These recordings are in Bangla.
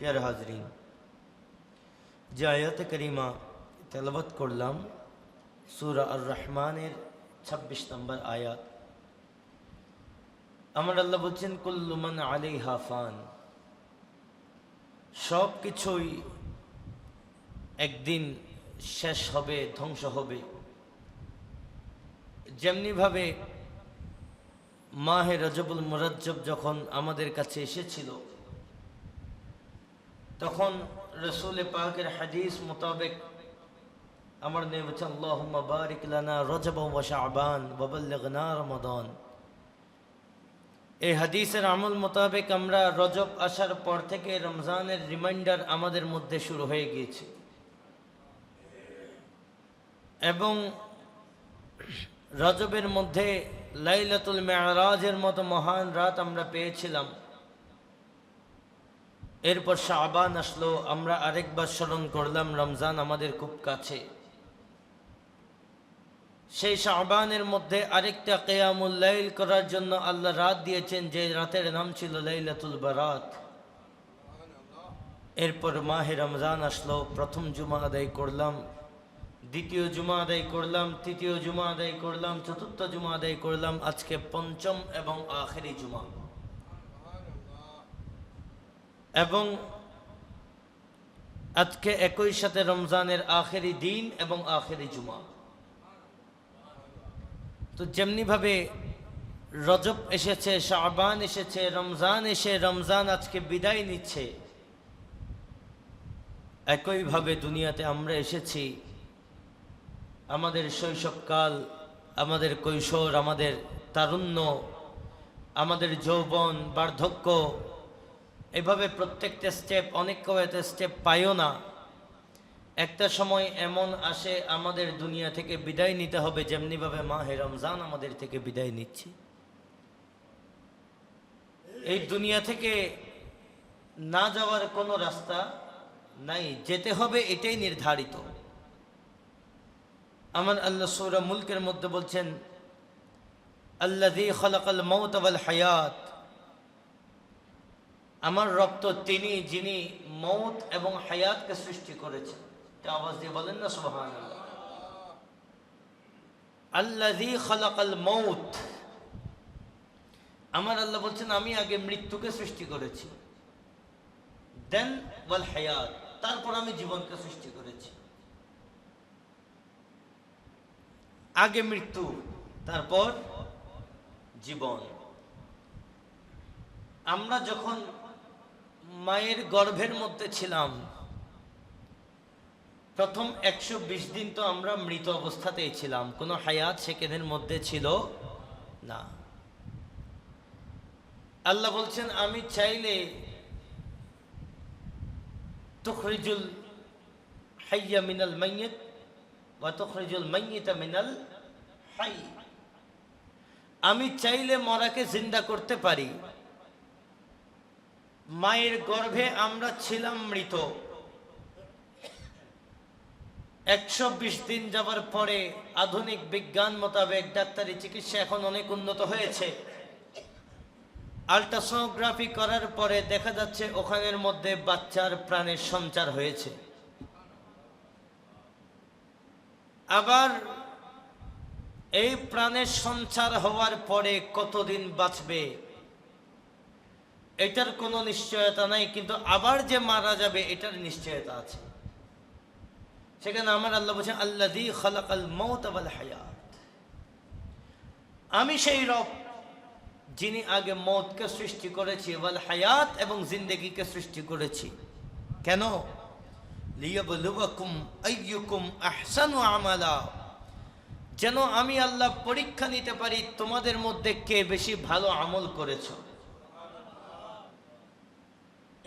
प्यारे हाजरीन, যে আয়াতে কারিমা তেলাওয়াত করলাম সূরা আর রহমানের 26 নম্বর আয়াত। আমার আল্লাহ বলছেন কুল্লু মান আলাইহা ফান, সব কিছুই একদিন শেষ হবে, ধ্বংস হবে। যেমনিভাবে মাহে রজবুল মুরাজ্জব যখন আমাদের কাছে এসেছিল, তখন রসুল পাকের হাদিস মোতাবেক আমার নবী বলেছেন আল্লাহুম্মা বারিক লানা রজব ওয়া শাবান ওয়া বাল্লিগনা রমাদান। এই হাদিসের আমল মোতাবেক আমরা রজব আসার পর থেকে রমজানের রিমাইন্ডার আমাদের মধ্যে শুরু হয়ে গিয়েছে এবং রজবের মধ্যে লাইলাতুল মেরাজের মতো মহান রাত আমরা পেয়েছিলাম। এরপর শাবান আসলো, আমরা আরেকবার স্মরণ করলাম রমজান আমাদের খুব কাছে। সেই শাবানের মধ্যে আরেকটা কিয়ামুল লাইল করার জন্য আল্লাহ রাত দিয়েছেন, যে রাতের নাম ছিল লাইলাতুল বারাত। এরপর মাহে রমজান আসলো, প্রথম জুমা আদায় করলাম, দ্বিতীয় জুমা আদায় করলাম, তৃতীয় জুমা আদায় করলাম, চতুর্থ জুমা আদায় করলাম, আজকে পঞ্চম এবং আখেরি জুমা। এবং আজকে একই সাথে রমজানের আখেরি দিন এবং আখেরি জুমা। তো যেমনি ভাবে রজব এসেছে, শাবান এসেছে, রমজান এসে রমজান আজকে বিদায় নিচ্ছে, একইভাবে দুনিয়াতে আমরা এসেছি। আমাদের শৈশবকাল, আমাদের কৈশোর, আমাদের তারুণ্য, আমাদের যৌবন, বার্ধক্য, এভাবে প্রত্যেকটা স্টেপ, অনেক কয়েকটা স্টেপ পাইও না। একটা সময় এমন আসে আমাদের দুনিয়া থেকে বিদায় নিতে হবে, যেমনিভাবে মাহে রমজান আমাদের থেকে বিদায় নিচ্ছে। এই দুনিয়া থেকে না যাওয়ার কোনো রাস্তা নাই, যেতে হবে, এটাই নির্ধারিত। আমার আল্লাহ সূরা মুলকের মধ্যে বলছেন আল্লাযী খালাকাল মাউত ওয়াল হায়াত, আমার রব তো তিনি যিনি মৌত এবং হায়াতকে সৃষ্টি করেছেন। আওয়াজ দিয়ে বলেন না সুবহানাল্লাহ। আল্লাযী খালাকাল মাউত, আমার আল্লাহ বলছেন আমি আগে মৃত্যুকে সৃষ্টি করেছি, দেন ওয়াল হায়াত, তারপর আমি জীবনকে সৃষ্টি করেছি। আগে মৃত্যু, তারপর জীবন। আমরা যখন মায়ের গর্ভের মধ্যে ছিলাম, প্রথম 120 দিন তো আমরা মৃত অবস্থাতেই ছিলাম, কোনো হায়াত সেকেন্ডের মধ্যে ছিল না। আল্লাহ বলছেন আমি চাইলে তুখরিজুল হাইয়া মিনাল মাইয়িত ওয়া তুখরিজুল মাইয়িতা মিনাল হাই, আমি চাইলে মরাকে জিন্দা করতে পারি। মায়ের গর্ভে আমরা ছিলাম মৃত, 120 দিন যাবার পরে আধুনিক বিজ্ঞান মোতাবেক ডাক্তারি চিকিৎসা এখন অনেক উন্নত হয়েছে। আল্ট্রাসোনোগ্রাফি করার পরে দেখা যাচ্ছে ওখানের মধ্যে বাচ্চার প্রাণের সঞ্চার হয়েছে। আবার এই প্রাণের সঞ্চার হওয়ার পরে কতদিন বাঁচবে এটার কোনো নিশ্চয়তা নাই, কিন্তু আবার যে মারা যাবে এটার নিশ্চয়তা আছে। সেখানে আমার আল্লাহ বলছেন আল্লাযী খালাকাল মাউত ওয়াল হায়াত, আমি সেই রব যিনি আগে মৌতকে সৃষ্টি করেছি, ওয়াল হায়াত এবং জিন্দেগিকে সৃষ্টি করেছি। কেন? লিয়াবলুয়াকুম আইয়ুকুম আহসানু আমালা, যেন আমি আল্লাহ পরীক্ষা নিতে পারি তোমাদের মধ্যে কে বেশি ভালো আমল করেছো।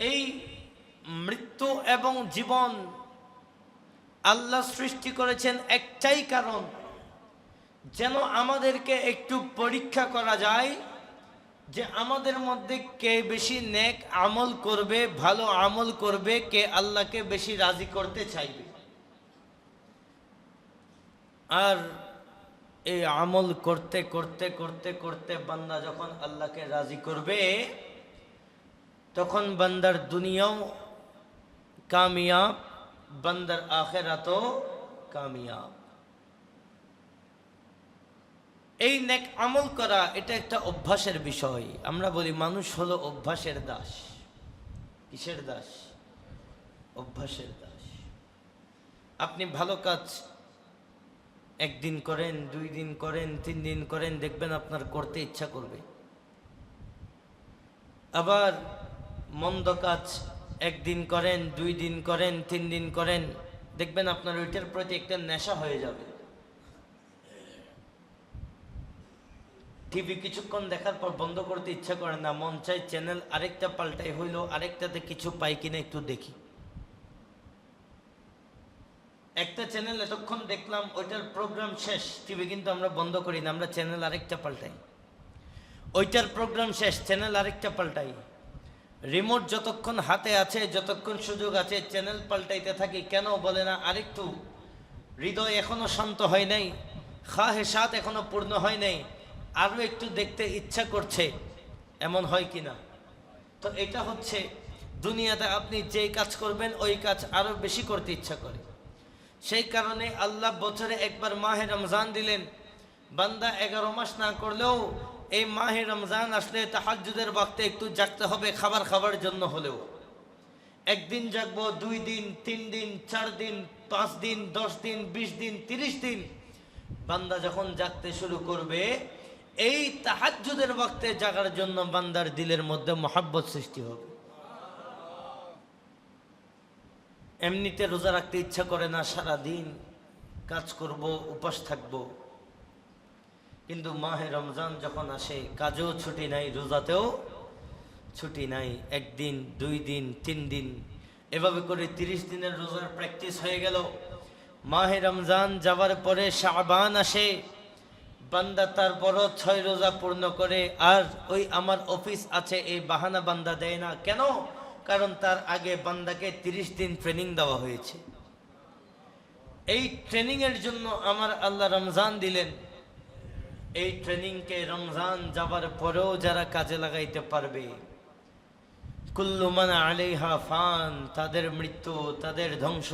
এই মৃত্যু এবং জীবন আল্লাহ সৃষ্টি করেছেন একটাই কারণ, যেন আমাদেরকে একটু পরীক্ষা করা যায় যে আমাদের মধ্যে কে বেশি নেক আমল করবে, ভালো আমল করবে, কে আল্লাহকে বেশি রাজি করতে চাইবে। আর এই আমল করতে করতে করতে করতে বান্দা যখন আল্লাহকে রাজি করবে, তখন বান্দার দুনিয়াও কামিয়াব, বান্দার আখিরাতও কামিয়াব। এই নেক আমল করা এটা একটা অভ্যাসের বিষয়। আমরা বলি মানুষ হলো অভ্যাসের দাস। কিসের দাস? অভ্যাসের দাস। আপনি ভালো কাজ একদিন করেন, 2 দিন করেন, 3 দিন করেন, দেখবেন আপনার করতে ইচ্ছা করবে। আবার মন্দ কাজ একদিন করেন, 2 দিন করেন, 3 দিন করেন, দেখবেন আপনার ওইটার প্রতি একটা নেশা হয়ে যাবে। টিভি কিছুক্ষণ দেখার পর বন্ধ করতে ইচ্ছা করে না, মন চাই চ্যানেল আরেকটা পাল্টাই হইলো, আরেকটাতে কিছু পাই কিনা একটু দেখি। একটা চ্যানেল এতক্ষণ দেখলাম, ওইটার প্রোগ্রাম শেষ, টিভি কিন্তু আমরা বন্ধ করি না, আমরা চ্যানেল আরেকটা পাল্টাই। ওইটার প্রোগ্রাম শেষ, চ্যানেল আরেকটা পাল্টাই। রিমোট যতক্ষণ হাতে আছে, যতক্ষণ সুযোগ আছে, চ্যানেল পাল্টাইতে থাকি। কেন বলে না, আরেকটু হৃদয় এখনো শান্ত হয় নাই, খাহেসাত এখনো পূর্ণ হয় নাই, আরো একটু দেখতে ইচ্ছা করছে, এমন হয় কিনা? তো এটা হচ্ছে দুনিয়াতে আপনি যেই কাজ করবেন ওই কাজ আরো বেশি করতে ইচ্ছা করে। সেই কারণে আল্লাহ বছরে একবার মাহে রমজান দিলেন। বান্দা 11 মাস না করলেও এই মাহে রমজান আসলে তাহাজ্জুদের ওয়াক্তে একটু জাগতে হবে, খাবার জন্য হলেও। একদিন জাগবো, 2 দিন, 3 দিন, 4 দিন, 5 দিন, 10 দিন, 20 দিন, 30 দিন। বান্দা যখন জাগতে শুরু করবে, এই তাহাজ্জুদের ওয়াক্তে জাগার জন্য বান্দার দিলের মধ্যে মহাব্বত সৃষ্টি হবে। এমনিতে রোজা রাখতে ইচ্ছা করে না, সারা দিন কাজ করব, উপাস থাকব। কিন্তু মাহে রমজান যখন আসে, কাজেও ছুটি নাই, রোজাতেও ছুটি নাই। 1 দিন, 2 দিন, 3 দিন, এভাবে করে 30 দিনের রোজার প্র্যাকটিস হয়ে গেল। মাহে রমজান যাবার পরে শাবান আসে, বান্দা তারপরও 6 রোজা পূর্ণ করে। আর ওই আমার অফিস আছে এই বাহানা বান্দা দেয় না। কেন? কারণ তার আগে বান্দাকে 30 দিন ট্রেনিং দেওয়া হয়েছে। এই ট্রেনিং এর জন্য আমার আল্লাহ রমজান দিলেন। এই ট্রেনিংকে রমজান যাবার পরেও যারা কাজে লাগাইতে পারবে, কুল্লু মান আলাইহা ফান, তাদের মৃত্যু, তাদের ধ্বংস,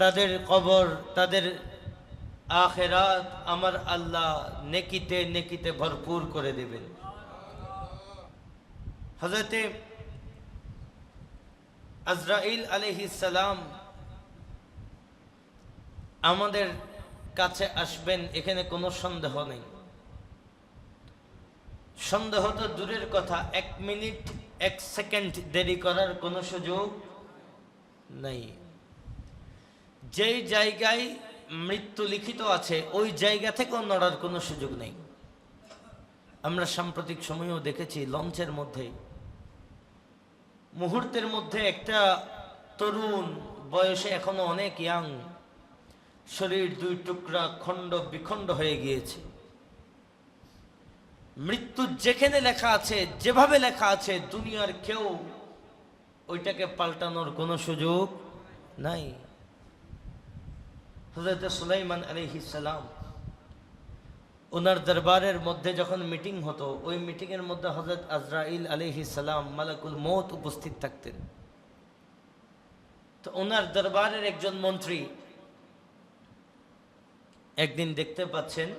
তাদের কবর, তাদের আখিরাত আমার আল্লাহ নেকিতে নেকিতে ভরপুর করে দেবেন। হযরতে আজরাইল আলাইহিস সালাম আমাদের কাছে আসবেন, এখানে কোনো সন্দেহ নেই। সন্দেহ তো দূরের কথা, 1 মিনিট 1 সেকেন্ড দেরি করার কোনো সুযোগ নাই। যেই জায়গায় মৃত্যু লিখিত আছে ওই জায়গা থেকেও নড়ার কোনো সুযোগ নেই। আমরা সাম্প্রতিক সময়েও দেখেছি, লঞ্চের মধ্যে মুহূর্তের মধ্যে একটা তরুণ বয়সে, এখনো অনেক ইয়াং, শরীর 2 টুকরা খণ্ড বিখণ্ড হয়ে গিয়েছে। মৃত্যু যেখানে লেখা আছে, যেভাবে লেখা আছে, দুনিয়ার কেউ ওইটাকে পাল্টানোর কোনো সুযোগ নাই। হযরত সুলাইমান আলাইহিস সালাম, ওনার দরবারের মধ্যে যখন মিটিং হতো, ওই মিটিং এর মধ্যে হযরত আজরাইল আলাইহিস সালাম মালাকুল মউত উপস্থিত থাকতেন। তো ওনার দরবারের একজন মন্ত্রী একদিন দেখতে পাচ্ছেন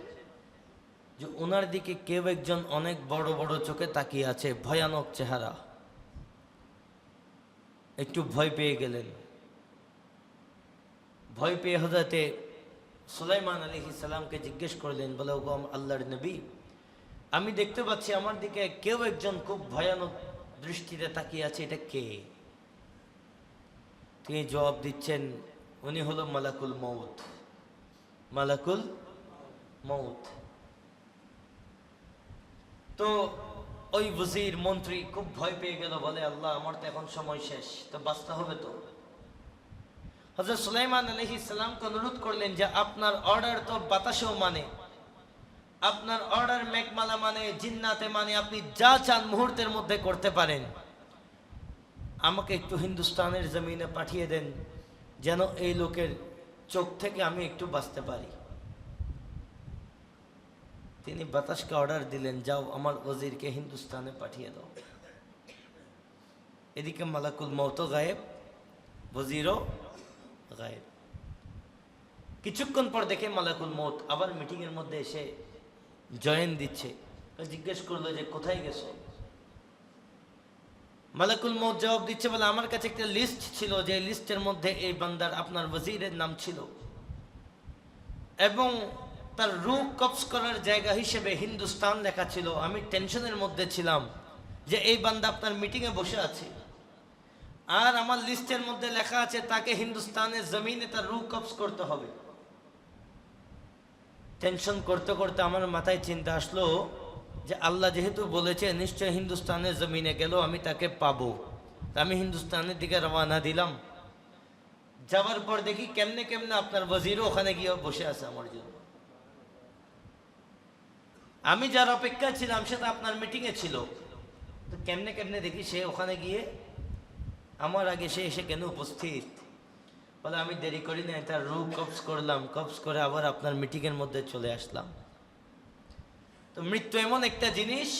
যে ওনার দিকে কেউ একজন অনেক বড় বড় চোখে তাকিয়ে আছে, ভয়ানক চেহারা। একটু ভয় পেয়ে গেলেন। ভয় পেয়ে হযরতে সুলাইমান আলাইহিস সালামকে জিজ্ঞেস করলেন, বলে, ওগো আল্লাহর নবী, আমি দেখতে পাচ্ছি আমার দিকে কেউ একজন খুব ভয়ানক দৃষ্টিতে তাকিয়ে আছে, এটা কে? তিনি জবাব দিচ্ছেন, উনি হলো মালাকুল মউত। মালাকুল মউত। তো ওই ওজির মন্ত্রী খুব ভয় পেয়ে গেল, বলে, আল্লাহ, আমার তো এখন সময় শেষ, তো বাঁচতে হবে তো। হযরত সুলাইমান আলাইহিস সালামকে অনুরোধ করলেন যে আপনার অর্ডার তো বাতাসেও মানে, আপনার অর্ডার মেঘমালা মানে, জিন্নাতে মানে, আপনি যা চান মুহূর্তের মধ্যে করতে পারেন। আমাকে একটু হিন্দুস্তানের জমিনে পাঠিয়ে দেন, যেন এই লোকের চোখ থেকে আমি একটু বাঁচতে পারি। তিনি বাতাসকে অর্ডার দিলেন, যাও আমার ওজিরকে হিন্দুস্তানে পাঠিয়ে দাও। এদিকে মালাকুল মউত গায়েব, ওয়াজিরও গায়েব। কিছুক্ষণ পর দেখে মালাকুল মউত আবার মিটিংয়ের মধ্যে এসে জয়েন দিচ্ছে। জিজ্ঞেস করলো যে কোথায় গেছো? মালাকুল মউত জবাব দিচ্ছে, বলে আমার কাছে একটা লিস্ট ছিল, যে লিস্টের মধ্যে এই বান্দার আপনার ওয়াজিরের নাম ছিল, এবং তার রূহ কবজ করার জায়গা হিসেবে হিন্দুস্তান লেখা ছিল। আমি টেনশনের মধ্যে ছিলাম যে এই বান্দা আপনার মিটিংয়ে বসে আছে, আর আমার লিস্টের মধ্যে লেখা আছে তাকে হিন্দুস্তানের জমিনে তার রূহ কবজ করতে হবে। টেনশন করতে করতে আমার মাথায় চিন্তা আসলো যে আল্লাহ যেহেতু বলেছে নিশ্চয় হিন্দুস্তানের জমিনে গেল আমি তাকে পাবো, আমি হিন্দুস্তানের দিকে রওনা দিলাম। যাওয়ার পর দেখি কেমনে কেমনে আপনার ওয়াজিরও ওখানে গিয়ে বসে আছে আমার জন্য। আমি যার অপেক্ষা ছিলাম সে তো আপনার মিটিংয়ে ছিল, তো কেমনে কেমনে দেখি সে ওখানে গিয়ে আমার আগে সে এসে কেন উপস্থিত। বলে আমি দেরি করি না, তার রূহ কবজ করলাম, কবজ করে আবার আপনার মিটিংয়ের মধ্যে চলে আসলাম। তো মৃত্যু এমন একটা জিনিস,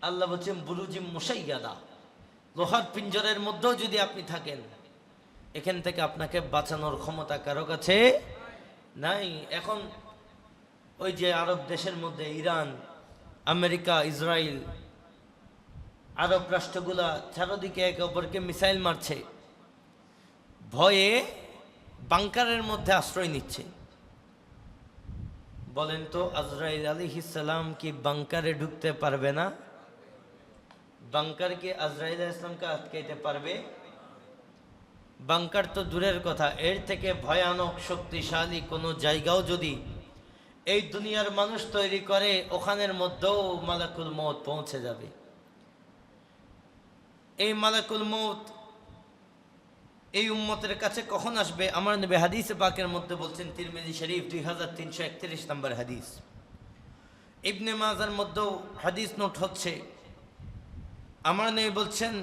আল্লাহ বলছেন বুরুজিম মুশাইয়াদা, লোহার পিঞ্জরের মধ্যেও যদি আপনি থাকেন, এখান থেকে আপনাকে বাঁচানোর ক্ষমতা কারো কাছে নাই। এখন ওই যে আরব দেশের মধ্যে ইরান, আমেরিকা, ইসরায়েল, আরব রাষ্ট্রগুলা চারদিকে একে অপরকে মিসাইল মারছে, ভয়ে বাংকারের মধ্যে আশ্রয় নিচ্ছে। বলেন তো আজরাইল আলাইহিস সালাম কি বাংকারে ঢুকতে পারবে না? বাংকার কি আজরাইল আলাইহিস সালামকে আটকাইতে পারবে? বাংকার তো দূরের কথা, এর থেকে ভয়ানক শক্তিশালী কোনো জায়গাও যদি এই দুনিয়ার মানুষ তৈরি করে, ওখানের মধ্যেও মালাকুল মউত পৌঁছে যাবে। এই মালাকুল মউত এই উম্মতের কাছে কখন আসবে? আমার নবী হাদিসে পাকের মধ্যে বলছেন, তিরমিজি শরীফ 2331 নম্বর হাদিস, ইবনে মাজার মধ্যেও হাদিস নোট হচ্ছে। আমার নবী বলছেন,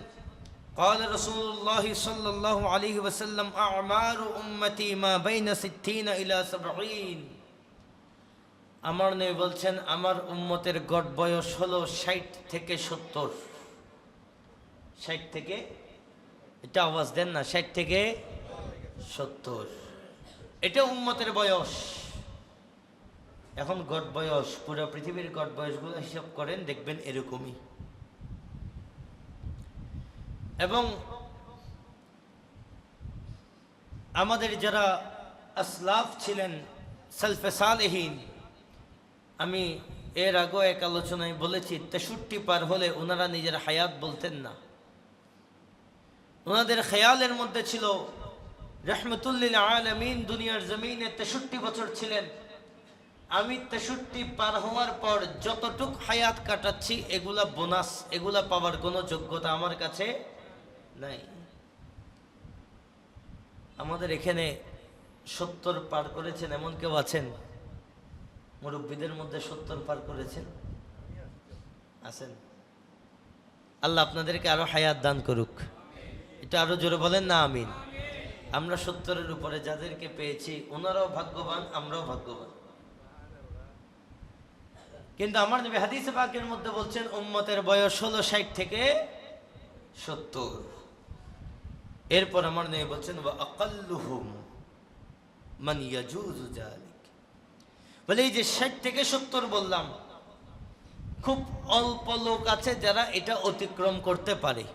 قال رسول الله صلى الله عليه وسلم أعمار أمتي ما بين 60 إلى 70। আমার নবী বলছেন আমার উম্মতের গড় বয়স হলো 60 থেকে 70। 60 থেকে, এটা আওয়াজ দেন না, 60 থেকে 70, এটা উম্মতের বয়স। এখন গড় বয়স, পুরো পৃথিবীর গড় বয়সগুলো হিসাব করেন, দেখবেন এরকমই। এবং আমাদের যারা আসলাফ ছিলেন, সালফে সালেহীন, আমি এর আগে এক আলোচনায় বলেছি 63 পার হলে ওনারা নিজের হায়াত বলতেন না। ওনাদের খেয়ালের মধ্যে ছিল রহমতুল লিল আলামিন দুনিয়ার জমিনে 63 বছর ছিলেন। আমি 63 পার হওয়ার পর যতটুক হায়াত কাটাচ্ছি এগুলা বোনাস, এগুলা পাওয়ার কোনো যোগ্যতা আমার কাছে নাই। আমাদের এখানে 70 পার করেছেন এমন কেউ আছেন? মুরব্বীদের মধ্যে 70 পার করেছেন আছেন? আল্লাহ আপনাদেরকে আরো হায়াত দান করুক। এটা আরো জোরে বলেন না আমিন। আমরা 70-এর উপরে যাদেরকে পেয়েছি ওনারাও ভাগ্যবান, আমরাও ভাগ্যবান। কিন্তু আমার নবী হাদিসে পাকের মধ্যে বলছেন উম্মতের বয়স হলো 60 থেকে 70। এরপর আমার নবী বলছেন ওয়া আকাল্লুহুম মান ইয়াজুজু যালিক, বলে এই যে 60 থেকে 70 বললাম, খুব অল্প লোক আছে যারা এটা অতিক্রম করতে পারে।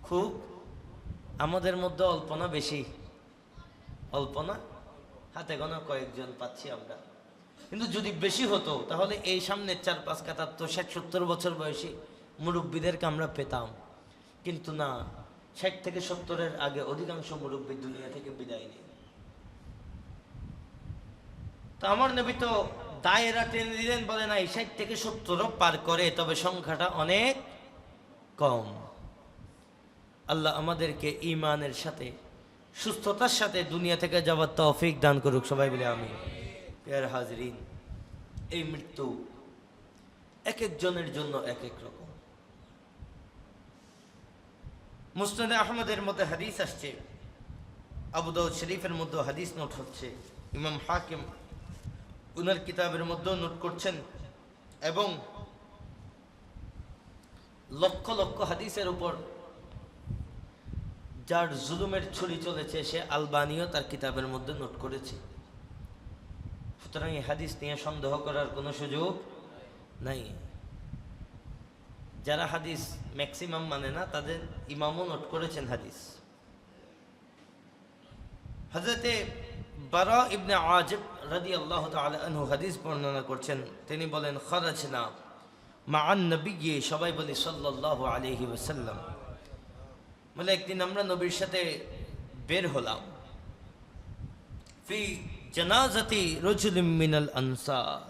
খুব, আমাদের মধ্যে অল্প না বেশি? অল্প না, হাতে গোনা কয়েকজন পাচ্ছি আমরা। কিন্তু যদি বেশি হতো তাহলে এই সামনে 4-5 কাতার তো 60-70 বছর বয়সী মুরব্বীদেরকে আমরা পেতাম। কিন্তু না, 60 থেকে 70-এর আগে অধিকাংশ মুরব্বী দুনিয়া থেকে বিদায় নেই। তো আমার নবী তো দায়েরা টেনে দিলেন, বলে না 60 থেকে 70 পার করে, তবে সংখ্যাটা অনেক কম। আল্লাহ আমাদেরকে ঈমানের সাথে, সুস্থতার সাথে দুনিয়া থেকে যাওয়ার তৌফিক দান করুক, সবাই বলে আমিন। প্রিয় হাজরিন, এই মৃত্যু এক একজনের জন্য এক এক রকম। মুসনাদে আহমদের মধ্যে হাদিস আসছে, আবু দাউদ শরীফের মধ্যে হাদিস নোট হচ্ছে, ইমাম হাকিম উনার কিতাবের মধ্যেও নোট করছেন, এবং লক্ষ লক্ষ হাদিসের উপর যার জুলুমের ছুরি চলেছে সে আলবানিও তার কিতাবের মধ্যে নোট করেছে। সুতরাং এই হাদিস নিয়ে সন্দেহ করার কোনো সুযোগ নাই। যারা হাদিস ম্যাক্সিমাম মানে না তাদের ইমামও নোট করেছেন হাদিস। হযরতে বারা ইবনে আজিব রাদিয়াল্লাহু তাআলা আনহু হাদিস বর্ণনা করছেন। তিনি বলেন, খারাজনা মাআন নবী, সবাই বলি সাল্লাল্লাহু আলাইহি ওয়াসাল্লাম। বলে একদিন আমরা নবীর সাথে বের হলাম। ফি জানাজাতি রাজুলিন মিনাল আনসার,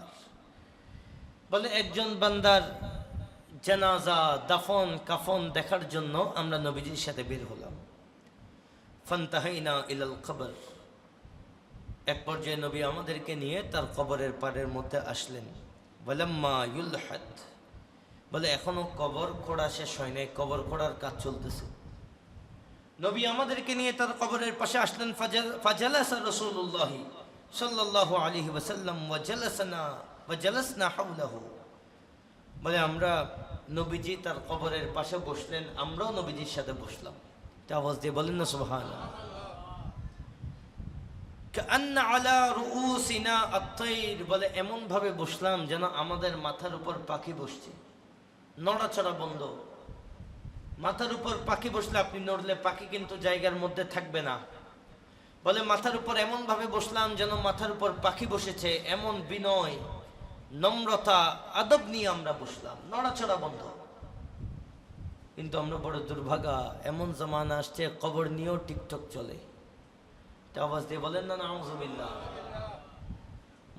বলে একজন বান্দার জানাজা দাফন কাফন দেখার জন্য আমরা নবীজির সাথে বের হলাম। ফান্তাহাইনা ইলাল কবর, এক পর্যায়ে নবী আমাদেরকে নিয়ে তার কবরের পাড়ের মধ্যে আসলেন। ওয়ালাম্মা ইউলহাদ, বলে এখনো কবর খোঁড়া শেষ হয় নাই, কবর খোঁড়ার কাজ চলতেছে। নবী আমাদেরকে নিয়ে তার কবরের পাশে আসলেন। ফাজালাসা রাসূলুল্লাহ সাল্লাল্লাহু আলাইহি ওয়াসাল্লাম ওয়া জালাসনা হাওলাহু, বলে আমরা নবীজি তার কবরের পাশে বসলেন, আমরাও নবীজির সাথে বসলাম। তা আওয়াজ দিয়ে বলেন না সুবহানাল্লাহ। কাআন্না আলা রুউসিনা আত-তায়র, বলে এমন ভাবে বসলাম যেন আমাদের মাথার উপর পাখি বসছে, নড়াচড়া বন্ধ। মাথার উপর পাখি বসলে আপনি নড়লে পাখি কিন্তু জায়গার মধ্যে থাকবে না। বলে মাথার উপর এমন ভাবে বসলাম যেন মাথার উপর পাখি বসেছে, এমন বিনয় নম্রতা আদব নিয়ে আমরা বসলাম, নড়াচড়া বন্ধ। কিন্তু আমরা বড় দুর্ভাগা, এমন জামানা আসছে কবর নিয়েও টিকটক চলে। আওয়াজ দিয়ে বলেন না নাউজুবিল্লাহ।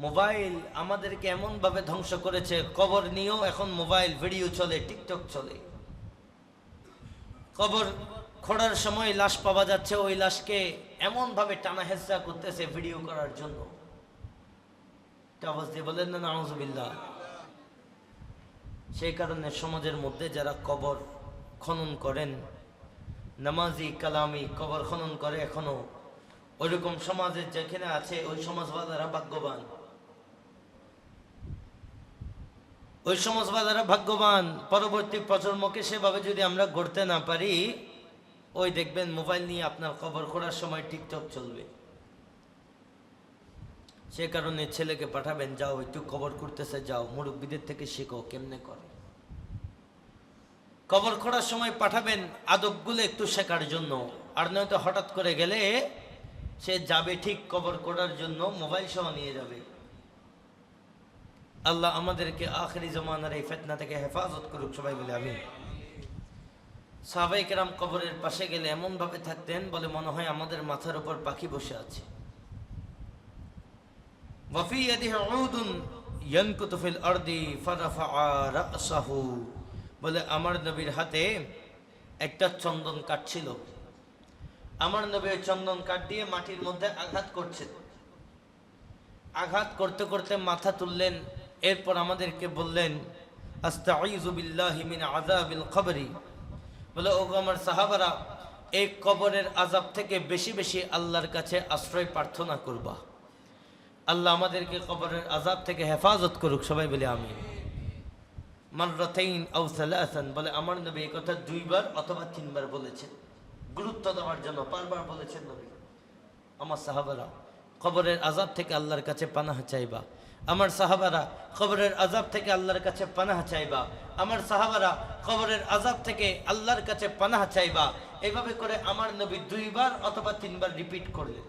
মোবাইল আমাদেরকে এমন ভাবে ধ্বংস করেছে, কবর নিয়েও এখন মোবাইল ভিডিও চলে, টিকটক চলে। কবর খোঁড়ার সময় লাশ পাওয়া যাচ্ছে, ওই লাশকে এমন ভাবে টানা হেঁচড়া করতেছে ভিডিও করার জন্য। আওয়াজ দিয়ে বলেন না নাউজুবিল্লাহ। সেই কারণে সমাজের মধ্যে যারা কবর খনন করেন, নামাজি কালামি কবর খনন করে, এখনো ওইরকম সমাজের যেখানে আছে ওই সমাজবাদারা ভাগ্যবান, ওই সমাজবাদারা ভাগ্যবান। পরবর্তী প্রজন্মকে সেভাবে যদি আমরা গড়তে না পারি, ওই দেখবেন মোবাইল নিয়ে আপনার কবর খোঁড়ার সময় টিকটক চলবে। সে কারণে ছেলেকে পাঠাবেন, যাও একটু কবর করতেছে, যাও মুরব্বীদের থেকে শিখো কেমনে করে। কবর খোঁড়ার সময় পাঠাবেন আদবগুলো একটু শেখার জন্য, আর নয়তো হঠাৎ করে গেলে সে যাবে ঠিক কবর খোঁড়ার জন্য, মোবাইল সহ নিয়ে যাবে। আল্লাহ আমাদেরকে আখিরি জামানার এই ফিতনা থেকে হেফাজত করুক, সবাই বলে আমিন। সাহাবায়ে কেরাম কবরের পাশে গেলে এমন ভাবে থাকতেন, বলে মনে হয় আমাদের মাথার উপর পাখি বসে আছে। ওয়াফি ইয়াদিহি উদুন ইয়ানকুতু ফিল আরদি ফারাফা রাসাহু, বলে আমার নবীর হাতে একটা চন্দন কাঠ ছিল। আমার নবী চন্দন কাঠ দিয়ে মাটির মধ্যে আঘাত করছেন। আঘাত করতে করতে মাথা তুললেন, এরপর আমাদেরকে বললেন, আস্তাঈযু বিল্লাহি মিন আযাবিল কবরি, বলে ওগো আমার সাহাবারা, এই কবরের আযাব থেকে বেশি বেশি আল্লাহর কাছে আশ্রয় প্রার্থনা করবা। আল্লাহ আমাদেরকে কবরের আযাব থেকে হেফাজত করুক, সবাই বলে আমিন। মাররাতাইন আও সালাসান, বলে আমার নবী এই কথা 2 বার অথবা 3 বার বলেছেন, গুরুত্ব দেওয়ার জন্য বারবার বলেছেন নবী। আমার সাহাবারা কবরের আযাব থেকে আল্লাহর কাছে পানাহ চাইবা, আমার সাহাবারা কবরের আযাব থেকে আল্লাহর কাছে পানাহ চাইবা, আমার সাহাবারা কবরের আযাব থেকে আল্লাহর কাছে পানাহ চাইবা। এইভাবে করে আমার নবী 2 বার অথবা 3 বার রিপিট করলেন।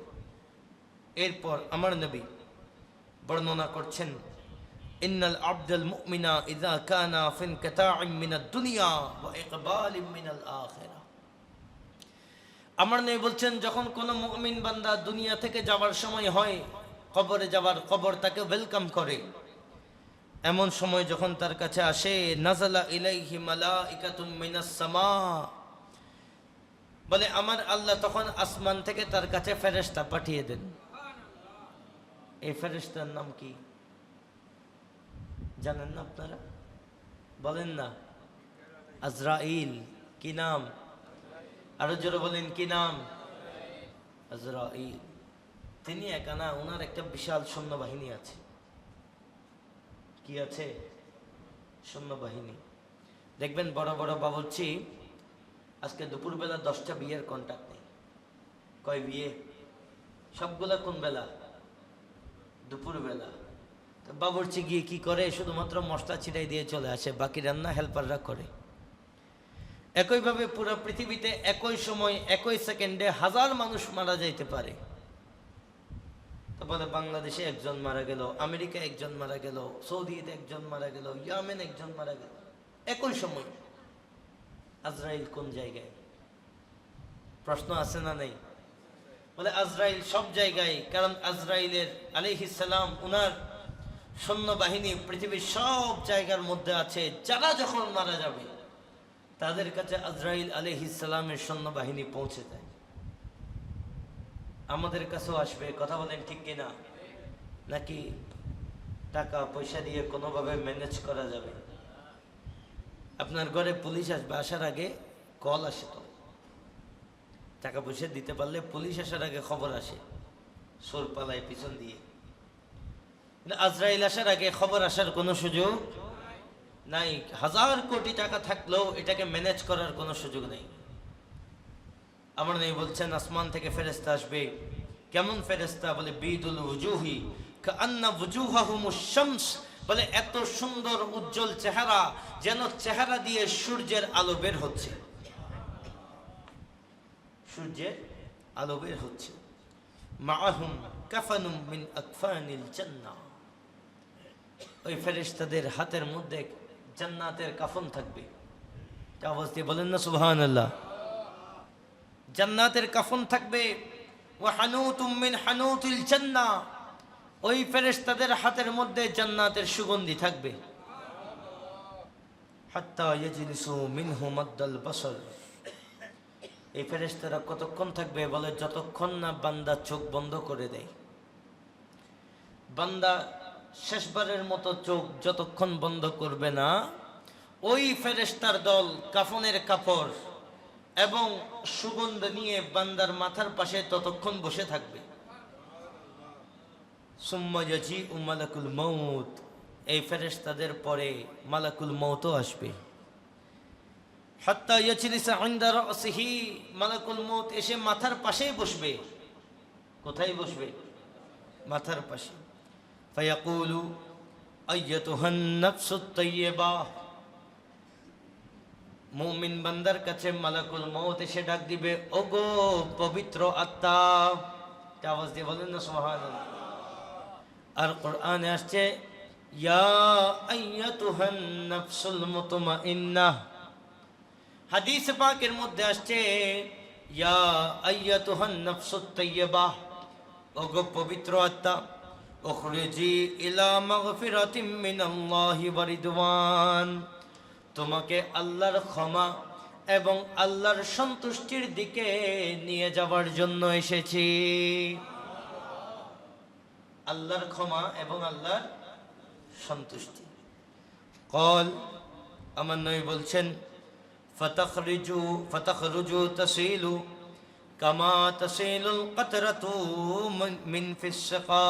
এরপর আমার নবী বর্ণনা করছেন, ইন্নাল আবদাল মুমিনা ইযা কানা ফি ইনকিতাইম মিনাদ দুনিয়া ওয়া ইকবালিম মিনাল আখিরা। আমার নবী বলছেন, যখন কোনো মুমিন বান্দা দুনিয়া থেকে যাওয়ার সময় হয়, কবরে যাওয়ার, কবর তাকে ওয়েলকাম করে। এমন সময় যখন তার কাছে আসে, নাযালা ইলাইহি মালাইকাতুম মিনাস সামা, বলে আমার আল্লাহ তখন আসমান থেকে তার কাছে ফেরেশতা পাঠিয়ে দেন। এই ফেরেশতার নাম কি জানেন না আপনারা? বলেন না। আজরাইল। কি নাম? আরো জোরে বলেন, কি নাম? আজরাইল। তিনি একা না, ওনার একটা বিশাল সৈন্যবাহিনী আছে। কি আছে? সৈন্যবাহিনী। দেখবেন বড় বড় বাবুর্চি আজকে দুপুরবেলা 10টা বিয়ের কন্ট্যাক্ট নেই। কয় বিয়ে? সবগুলা কোন বেলা? দুপুর বেলা। তো বাবুর্চি গিয়ে কি করে? শুধুমাত্র মশলা ছিটাই দিয়ে চলে আসে, বাকি রান্না হেল্পাররা করে। একইভাবে পুরো পৃথিবীতে একই সময় একই সেকেন্ডে 1000 মানুষ মারা যাইতে পারে। তারপরে বাংলাদেশে একজন মারা গেল, আমেরিকা একজন মারা গেল, সৌদিতে একজন মারা গেল, ইয়েমেন একজন মারা গেল, একই সময়। আজরাইল কোন জায়গায়? প্রশ্ন আছে না নেই? বলে আজরাইল সব জায়গায়, কারণ আজরাইলের আলাইহিস সালাম উনার সৈন্যবাহিনী পৃথিবীর সব জায়গার মধ্যে আছে। যারা যখন মারা যাবে তাদের কাছে আজরাইল আলাইহিস সালামের সৈন্যবাহিনী পৌঁছে যায়। আমাদের কাছেও আসবে, কথা বলেন ঠিক কিনা? নাকি টাকা পয়সা দিয়ে কোনোভাবে ম্যানেজ করা যাবে? আপনার ঘরে পুলিশ আসবে, আসার আগে কল আসে, তো টাকা পয়সা দিতে পারলে পুলিশ আসার আগে খবর আসে, সোর পালায় পিছন দিয়ে। আজরাইল আসার আগে খবর আসার কোনো সুযোগ নাই। 1000 কোটি টাকা থাকলেও এটাকে ম্যানেজ করার কোনো সুযোগ নেই। আমার নেই বলছেন আসমান থেকে ফেরেশতা আসবে। কেমন ফেরেশতা? বলে বিদুল উজুহি কান্না বুজুহাহুমুশ শামস, বলে এত সুন্দর উজ্জ্বল চেহারা, যেন চেহারা দিয়ে সূর্যের আলো বের হচ্ছে, সূর্যের আলো বের হচ্ছে। মাআহুম কাফানুম মিন আকফানিল জান্নাহ, ওই ফেরেশতাদের হাতের মধ্যে জান্নাতের কাফন থাকবে। আওয়াজ দিয়ে বলেন না সুবহানাল্লাহ। জান্নাতের কাফন থাকবে। ওয়া হানুতুম মিন হানুতিল জান্নাহ, ওই ফেরেশতাদের হাতের মধ্যে জান্নাতের সুগন্ধি থাকবে। হাত্তা ইয়াজলিসু মিনহু মাদ্দাল বাসর, এই ফেরেশতারা কতক্ষণ থাকবে? বলে যতক্ষণ না বান্দা চোখ বন্ধ করে দেয়। বান্দা শেষবারের মতো চোখ যতক্ষণ বন্ধ করবে না, ওই ফেরেশতার দল কাফনের কাপড় এবং সুগন্ধ নিয়ে বান্দার মাথার পাশে ততক্ষণ বসে থাকবে। সুম্মা ইয়াজিউ মালাকুল মউত, এই ফেরেশতাদের পরে মালাকুল মউতও আসবে। হাত্তা ইয়াজলিসা ইনদা রাসিহি, মালাকুল মউত এসে মাথার পাশেই বসবে। কোথায় বসবে? মাথার পাশে। ফায়াকুলু আইয়াতুহান নাফসুত তাইয়্যিবা, মুমিন বান্দার কাছে মালাকুল মউত এসে ডাক দিবে, ওগো পবিত্র আত্মা। আওয়াজ দিয়ে বলেন না সুবহানাল্লাহ। আর কোরআনে আসছে ইয়া আইয়াতুহান নাফসুল মুতমাইন্নাহ, হাদিস পাকের মধ্যে আসছে ইয়া আইয়াতুহান নাফসুত তাইয়্যিবা, ওগো পবিত্র আত্মা, উখরিজি ইলা মাগফিরাতিম মিনাল্লাহি ওয়া রিদওয়ান, তোমাকে আল্লাহর ক্ষমা এবং আল্লাহর সন্তুষ্টির দিকে নিয়ে যাওয়ার জন্য এসেছি। আল্লাহর ক্ষমা এবং আল্লাহর সন্তুষ্টি। কল, আমার নবী বলছেন ফাতাখরুজু তাসিলু কামা তাসিলুল কাতরাতু মিন ফিস সাকা,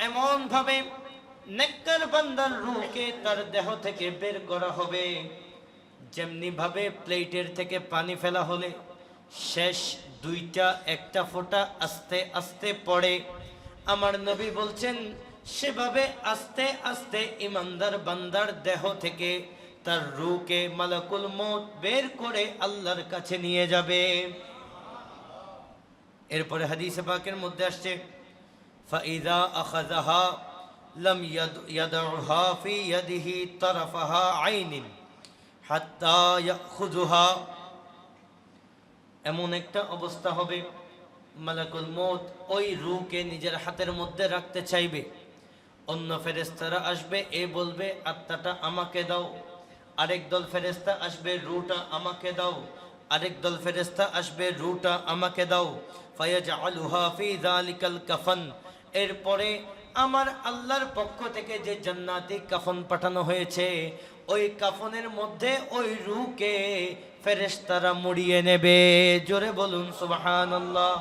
এমন ভাবে নেককার বান্দার রূহকে তার দেহ থেকে বের করা হবে, যেমনি ভাবে প্লেটের থেকে পানি ফেলা হলে শেষ দুইটা একটা ফোঁটা আস্তে আস্তে পড়ে, আমার নবী বলছেন সেভাবে আস্তে আস্তে ইমানদার বান্দার দেহ থেকে তার রূহকে মালাকুল মউত বের করে আল্লাহর কাছে নিয়ে যাবে। এরপরে হাদিসে পাকের মধ্যে আসছে ফাইদা আখাযাহা লাম ইয়াদউহা ফি ইয়াদিহি তারফাহা আইনিন হাত্তা ইয়াখুযুহা, এমন একটা অবস্থা হবে মালাকুল মউত ওই রূহকে নিজের হাতের মধ্যে রাখতে চাইবে। অন্য ফেরেশতারা আসবে, এ বলবে আত্মাটা আমাকে দাও। আরেক দল ফেরেশতা আসবে, রূহটা আমাকে দাও। আরেক দল ফেরেশতা আসবে, রূহটা আমাকে দাও। ফায়াজআলুহা ফি যালিকাল কাফন, এরপরে আমার আল্লাহর পক্ষ থেকে যে জান্নাতি কাফন পাঠানো হয়েছে, ওই কাফনের মধ্যে ওই রূহকে ফেরেশতারা মুড়িয়ে নেবে। জোরে বলুন সুবহানাল্লাহ।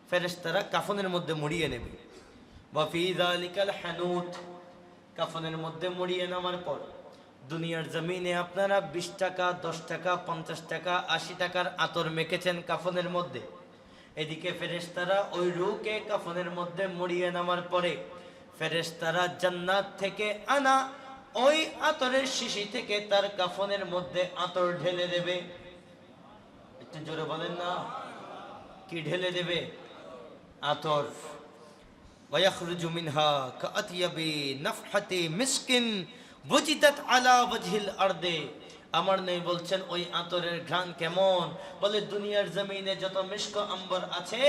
ফেরেশতারা কাফনের মধ্যে মুড়িয়ে নেবে। ওয়া ফি যালিকাল হানুত, কাফনের মধ্যে মুড়িয়ে নেওয়ার পর দুনিয়ার জমিনে আপনারা 20 টাকা, 10 টাকা, 50 টাকা, 80 টাকার আতর মেখেছেন কাফনের মধ্যে। এদিকে ফেরেশতারা ওই রূহকে কাফনের মধ্যে মুড়িয়ে নামার পরে ফেরেশতারা জান্নাত থেকে আনা ওই আতরের শিশি থেকে তার কাফনের মধ্যে আতর ঢেলে দেবে। একটু জোরে বলেন না, কি ঢেলে দেবে? আতর। ওয়াখরুজু মিনহা কাআতিয়াবি নাফহাতি মিসকিন বুজিদাত আলা ওয়াজহিল আরদে। আমার নবী বলছেন ওই আতরের ঘ্রাণ কেমন? বলে দুনিয়ার জমিনে যত মিশক আম্বর আছে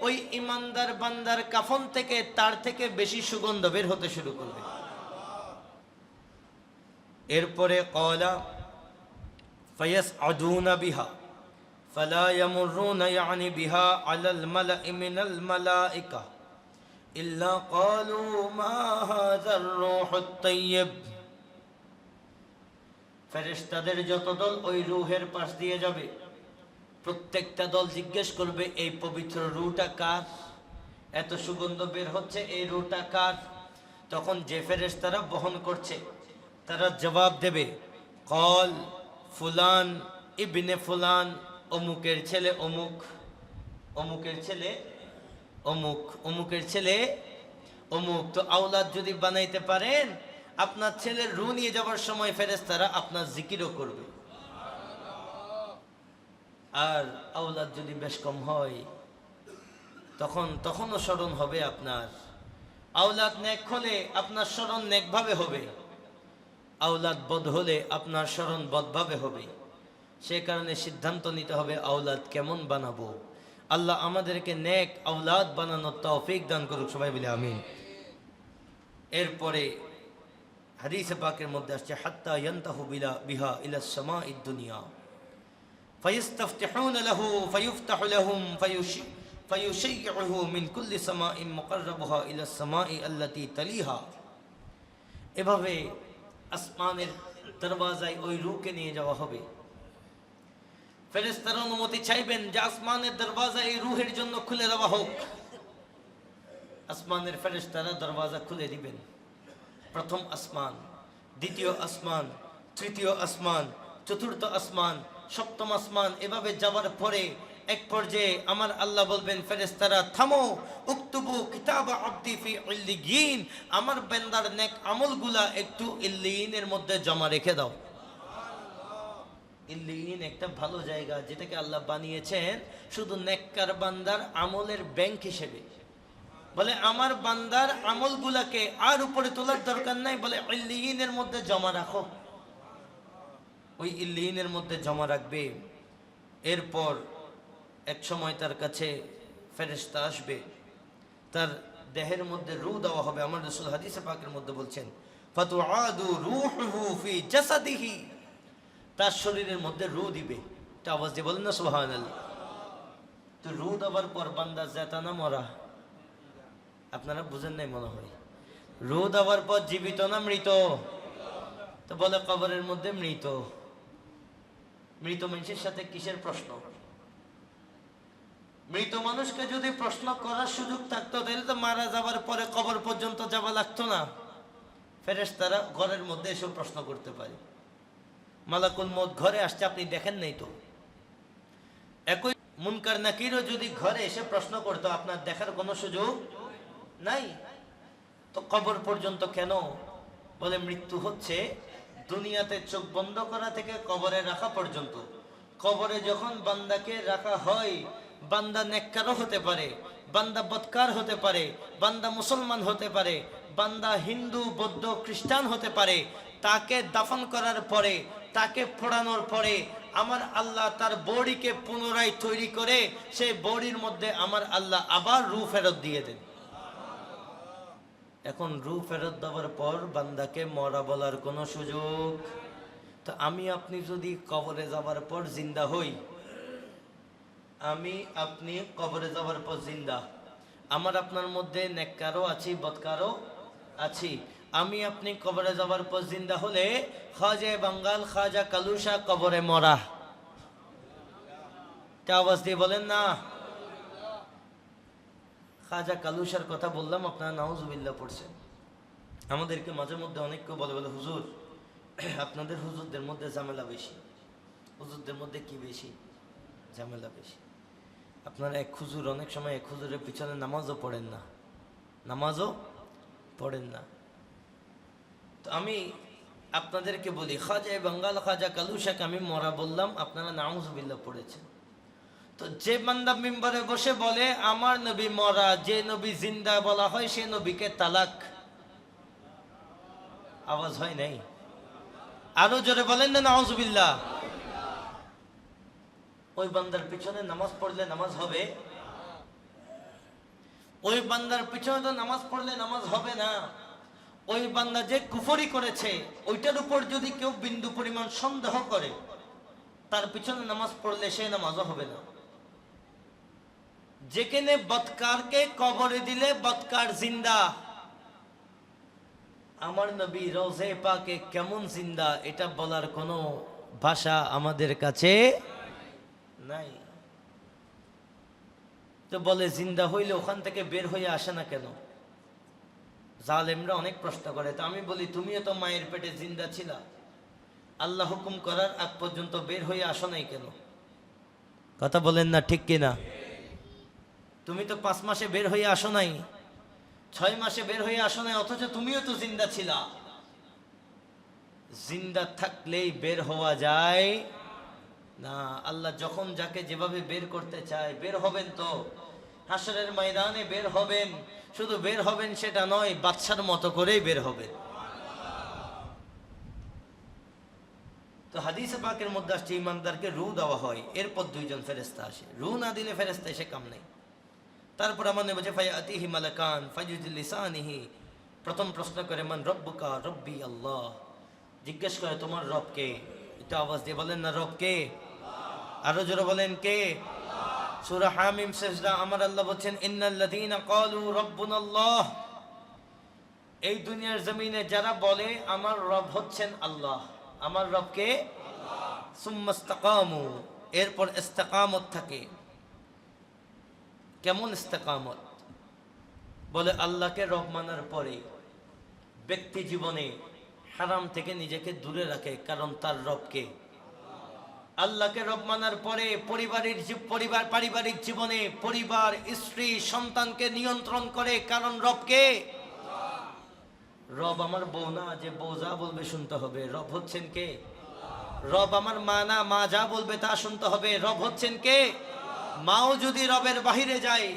ওই ইমানদার বান্দার কাফন থেকে তার থেকে বেশি সুগন্ধ বের হতে শুরু করবে। এরপরে ক্বালা ফায়াসআদুনা বিহা ফালা ইয়ামুরুনা ইয়ানি বিহা আলাল মালা'i মিনাল মালাইকা ইল্লা ক্বালু মা হাযার রূহুত তাইয়্যিব। ফেরেশতাদের যত দল ওই রূহের পাশ দিয়ে যাবে, প্রত্যেকটা দল জিজ্ঞেস করবে এই পবিত্র রূহটা কার? এত সুগন্ধ বের হচ্ছে, এই রূহটা কার? তখন যে ফেরেশতারা বহন করছে তারা জবাব দেবে কল ফুলান ইবনে ফুলান, অমুকের ছেলে অমুক, অমুকের ছেলে অমুক, অমুকের ছেলে অমুক। তো আওলাদ যদি বানাইতে পারেন, আপনার ছেলের রূহ নিয়ে যাওয়ার সময় ফেরেশতারা আপনার জিকিরও করবে। আর আওলাদ যদি বেশ কম হয় তখনও স্মরণ হবে আপনার। আওলাদ নেক হলে আপনার স্মরণ নেকভাবে হবে, আওলাদ বদ হলে আপনার স্মরণ বদভাবে হবে। সে কারণে সিদ্ধান্ত নিতে হবে আওলাদ কেমন বানাবো। আল্লাহ আমাদেরকে নেক আওলাদ বানানোর তৌফিক দান করুক, সবাই বলে আমিন। এরপরে হাদিসে পাকের মধ্যে আসছে হাত্তা ইয়ানতাহু বিহা ইলা সামাঈদ দুনিয়া ফায়াস্তাফতিহুনা লাহু ফায়ুফতাহু লাহুম ফায়ুশাইয়ুহু মিন কুল্লি সামাঈন মুকাররাবুহা ইলা সামাঈ আল্লাতী তালিহা। এভাবে আসমানের দরওয়াজায় ওই রূহকে নিয়ে যাওয়া হবে। ফেরেশতারা অনুমতি চাইবেন যে আসমানের দরওয়াজা এই রূহের জন্য খুলে দেওয়া হোক। আসমানের ফেরেশতারা দরওয়াজা খুলে দিবেন। প্রথম আসমান, দ্বিতীয় আসমান, তৃতীয় আসমান, চতুর্থ আসমান, সপ্তম আসমান, এভাবে যাওয়ার পরে এক পর্যায়ে আমার আল্লাহ বলবেন ফেরেশতারা থামো, উকতুবু কিতাবা আবদি ফি ইল্লিয়িন, আমার বান্দার নেক আমলগুলা একটু ইল্লিয়িনের মধ্যে জমা রেখে দাও। ইল্লিয়িন একটা ভালো জায়গা যেটাকে আল্লাহ বানিয়েছেন শুধু নেককার বান্দার আমলের ব্যাংক হিসেবে। বলে আমার বান্দার আমলগুলাকে আর উপরে তোলার দরকার নাই, বলে ইল্লিয়িনের মধ্যে জমা রাখো। ওই ইল্লিয়িনের মধ্যে জমা রাখবে। এরপর এক সময় তার কাছে ফেরেশতা আসবে, তার দেহের মধ্যে রূহ দেওয়া হবে। আমার রাসূল হাদিসে পাকের মধ্যে বলছেন ফাতুআদু রূহুহু ফি জাসাদিহি, তার শরীরের মধ্যে রূহ দিবে। এটা আওয়াজ দিয়ে বলেন না সুবহানাল্লাহ। তো রূহ দেওয়ার পর বান্দা জেতা না মরা? আপনারা বুঝেন নাই মনে হয়। রূহ দেওয়ার পর জীবিত না মৃত? তো বলে কবরের মধ্যে মৃত। মৃত মানুষের সাথে কিসের প্রশ্ন? মৃত মানুষকে যদি প্রশ্ন করার সুযোগ থাকতো তাহলে তো মারা যাবার পরে কবর পর্যন্ত যাওয়া লাগতো না। ফেরেশতারা ঘরের মধ্যে এসব প্রশ্ন করতে পারে। মালাকুল মউত ঘরে আসছে, আপনি দেখেন নাই তো। একই মুনকার নাকিরও যদি ঘরে এসে প্রশ্ন করতো, আপনার দেখার কোনো সুযোগ নাই। তো কবর পর্যন্ত কেন? বলে মৃত্যু হচ্ছে দুনিয়াতে চোখ বন্ধ করা থেকে কবরে রাখা পর্যন্ত। কবরে যখন বান্দাকে রাখা হয়, বান্দা নেককারও হতে পারে, বান্দা বদকার হতে পারে, বান্দা মুসলমান হতে পারে, বান্দা হিন্দু বৌদ্ধ খ্রিস্টান হতে পারে। তাকে দাফন করার পরে, তাকে পোড়ানোর পরে আমার আল্লাহ তার বডিকে পুনরায় তৈরি করে সেই বডির মধ্যে আমার আল্লাহ আবার রূহ ফেরত দিয়ে দেন। এখন রূহ ফেরত দেওয়ার পর বান্দাকে মরা বলার কোনো সুযোগ? তো আমি আপনি যদি কবরে যাওয়ার পর জিন্দা হই, আমি আপনি কবরে যাওয়ার পর জিন্দা, আমার আপনার মধ্যে নেককারও আছি বদকারও আছি। আমি আপনি কবরে যাওয়ার পর জিন্দা হলে খাজা বাঙ্গাল খাজা কালুসা কবরে মরা। তা আওয়াজ দিয়ে বলেন না। খাজা কালুসার কথা বললাম, আপনারা নাউজুবিল্লাহ পড়ছেন। আমাদেরকে মাঝে মধ্যে অনেক কেউ বলে হুজুর আপনাদের হুজুরদের মধ্যে ঝামেলা বেশি। হুজুরদের মধ্যে কি বেশি? ঝামেলা বেশি। আপনারা এক হুজুর, অনেক সময় এক হুজুরের পিছনে নামাজও পড়েন না, নামাজও পড়েন না। তো আমি আপনাদেরকে বলি, খাজা বাঙ্গাল খাজা কালু শেখ আমি মরা বললাম, আপনারা নাউজুবিল্লাহ পড়েছেন। তো যে বান্দা মিম্বরে বসে বলে আমার নবী মরা, যে নবী জিন্দা বলা হয় সে নবীকে তালাক, আওয়াজ হয় নাই? আরো জোরে বলেন না নাউজুবিল্লাহ। ওই বান্দার পিছনে নামাজ পড়লে নামাজ হবে? ওই বান্দার পিছনে তো নামাজ পড়লে নামাজ হবে না। ওই বান্দা যে কুফরি করেছে ওইটার উপর যদি কেউ বিন্দু পরিমাণ সন্দেহ করে, তার পিছনে নামাজ পড়লে সে নামাজও হবে না। যেখানে বদকারকে কবরে দিলে বদকার জিন্দা, আমার নবী রওজে পাকে কেমন জিন্দা এটা বলার কোনো ভাষা আমাদের কাছে নাই। তো বলে জিন্দা হইলে ওখান থেকে বের হয়ে আসে না কেন? জালেমরা অনেক প্রশ্ন করে। তো আমি বলি তুমিও তো মায়ের পেটে জিন্দা ছিলা, আল্লাহ হুকুম করার আগ পর্যন্ত বের হয়ে আসো নাই কেন? কথা বলেন না ঠিক কিনা? তুমি তো 5 মাসে বের হয়ে আসো নাই, 6 মাসে বের হয়ে আসো নাই, অথচ তুমিও তো জিন্দা ছিলা। জিন্দা থাকলেই বের হওয়া যায় না। আল্লাহ যখন যাকে যেভাবে বের করতে চায় বের হবেন। তো হাসরের ময়দানে বের হবেন, শুধু বের হবেন সেটা নয়, বাদশার মতো করেই বের হবেন। তো হাদিসে পাকের মধ্যে আসছে ইমানদারকে রু দেওয়া হয়, এরপর 2 জন ফেরেশতা আসে। রু না দিলে ফেরেশতা এসে কাম নেই। তারপর আমার নবী ফায়াতিহি মালাকান ফায়ুজিল লিসানিহি, প্রথম প্রশ্ন করে মান রব্বুকা, রব্বি আল্লাহ। জিজ্ঞেস করে তোমার রব কে? এটা আওয়াজ দিয়ে বলেন না রব কে? আরো জোরে বলেন কে? সূরা হামিম সিজদা আমার আল্লাহ বলেন ইন্নাল্লাযীনা ক্বালু রাব্বুনাল্লাহ, এই দুনিয়ার জমিনে যারা বলে আমার রব হচ্ছেন আল্লাহ, আমার রব কে? সুম্মা ইসতাকামু, এরপর ইস্তেকামত থাকে। কেমন ইস্তেকামত? বলে আল্লাহকে রব মানার পরে ব্যক্তি জীবনে হারাম থেকে নিজেকে দূরে রাখে, কারণ তার রবকে। আল্লাহকে রব মানার পরে পারিবারিক জীবনে পরিবার, স্ত্রী, সন্তানকে নিয়ন্ত্রণ করে, কারণ রবকে। রব আমার বউ না, যে বউ যা বলবে শুনতে হবে। রব হচ্ছেন কে? রব আমার মা না, মা যা বলবে তা শুনতে হবে। রব হচ্ছেন কে? মাও যদি রবের বাহিরে যায়,